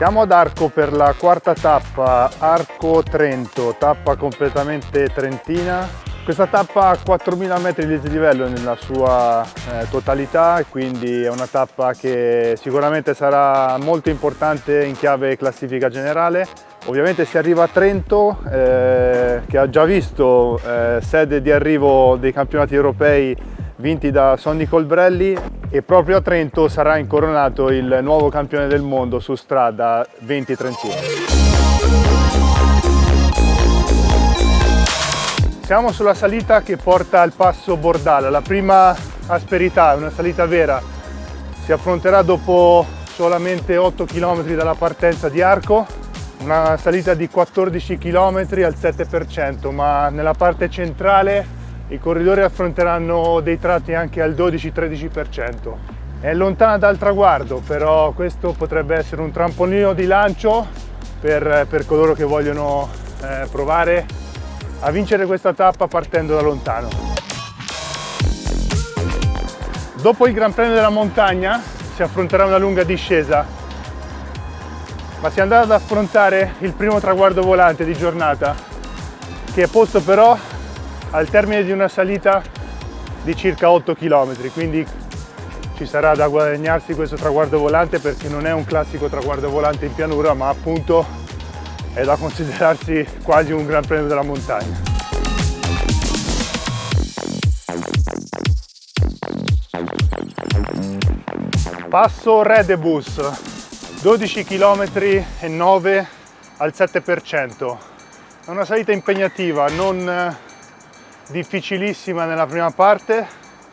Siamo ad Arco per la quarta tappa, Arco Trento, tappa completamente trentina. Questa tappa ha 4.000 metri di dislivello nella sua totalità, quindi è una tappa che sicuramente sarà molto importante in chiave classifica generale. Ovviamente si arriva a Trento, che ha già visto sede di arrivo dei campionati europei vinti da Sonny Colbrelli, e proprio a Trento sarà incoronato il nuovo campione del mondo su strada 2031. Siamo sulla salita che porta al passo Bordala, la prima asperità, una salita vera. Si affronterà dopo solamente 8 km dalla partenza di Arco, una salita di 14 km al 7%, ma nella parte centrale i corridori affronteranno dei tratti anche al 12-13%. È lontana dal traguardo, però questo potrebbe essere un trampolino di lancio per coloro che vogliono provare a vincere questa tappa partendo da lontano. Dopo il Gran Premio della Montagna si affronterà una lunga discesa, ma si andrà ad affrontare il primo traguardo volante di giornata, che è posto però al termine di una salita di circa 8 km, quindi ci sarà da guadagnarsi questo traguardo volante, perché non è un classico traguardo volante in pianura, ma appunto è da considerarsi quasi un Gran Premio della Montagna. Passo Redebus, 12 km e 9 al 7%. È una salita impegnativa, non difficilissima nella prima parte,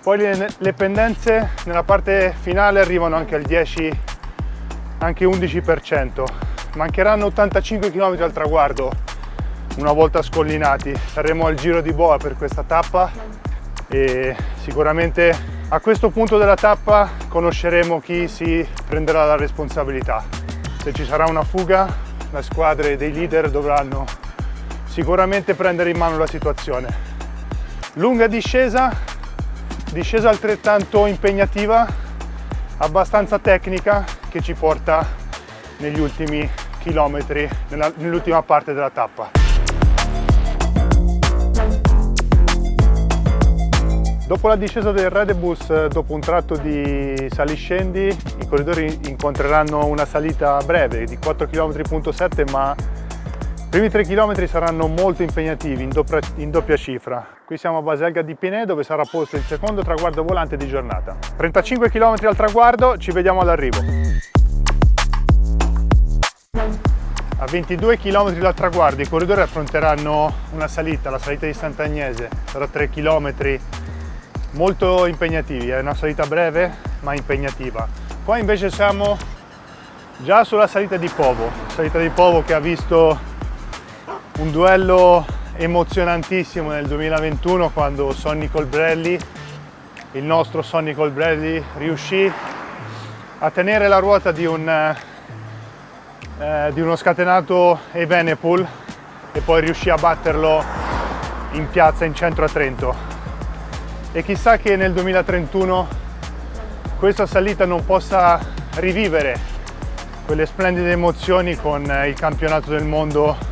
poi le pendenze nella parte finale arrivano anche al 10, anche 11%. Mancheranno 85 km al traguardo una volta scollinati. Saremo al Giro di Boa per questa tappa e sicuramente a questo punto della tappa conosceremo chi si prenderà la responsabilità. Se ci sarà una fuga, le squadre dei leader dovranno sicuramente prendere in mano la situazione. Lunga discesa altrettanto impegnativa, abbastanza tecnica, che ci porta negli ultimi chilometri, nell'ultima parte della tappa. Dopo la discesa del Redebus, dopo un tratto di saliscendi, i corridori incontreranno una salita breve di 4,7 km, ma i primi 3 km saranno molto impegnativi, in doppia cifra. Qui siamo a Baselga di Piné, dove sarà posto il secondo traguardo volante di giornata. 35 km al traguardo, ci vediamo all'arrivo. A 22 km dal traguardo i corridori affronteranno una salita, la salita di Sant'Agnese. Sarà 3 km molto impegnativi, è una salita breve ma impegnativa. Qua invece siamo già sulla salita di Povo che ha visto un duello emozionantissimo nel 2021, quando Sonny Colbrelli, il nostro Sonny Colbrelli, riuscì a tenere la ruota di uno scatenato Evenepoel e poi riuscì a batterlo in piazza in centro a Trento. E chissà che nel 2031 questa salita non possa rivivere quelle splendide emozioni con il campionato del mondo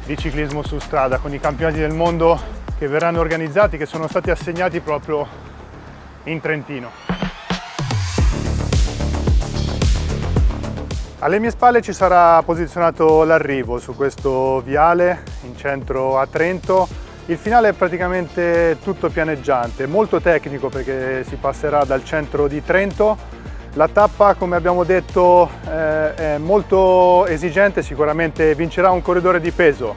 di ciclismo su strada, con i campionati del mondo che verranno organizzati, che sono stati assegnati proprio in Trentino. Alle mie spalle ci sarà posizionato l'arrivo su questo viale in centro a Trento. Il finale è praticamente tutto pianeggiante, molto tecnico perché si passerà dal centro di Trento. La tappa, come abbiamo detto, è molto esigente, sicuramente vincerà un corridore di peso.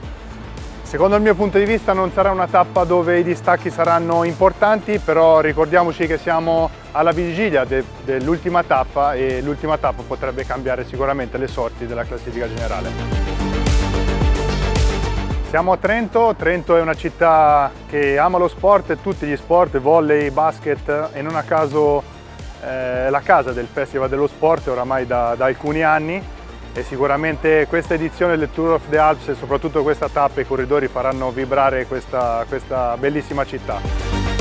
Secondo il mio punto di vista non sarà una tappa dove i distacchi saranno importanti, però ricordiamoci che siamo alla vigilia dell'ultima tappa e l'ultima tappa potrebbe cambiare sicuramente le sorti della classifica generale. Siamo a Trento. Trento è una città che ama lo sport e tutti gli sport, volley, basket, e non a caso la casa del Festival dello Sport oramai da alcuni anni, e sicuramente questa edizione del Tour of the Alps e soprattutto questa tappa i corridori faranno vibrare questa bellissima città.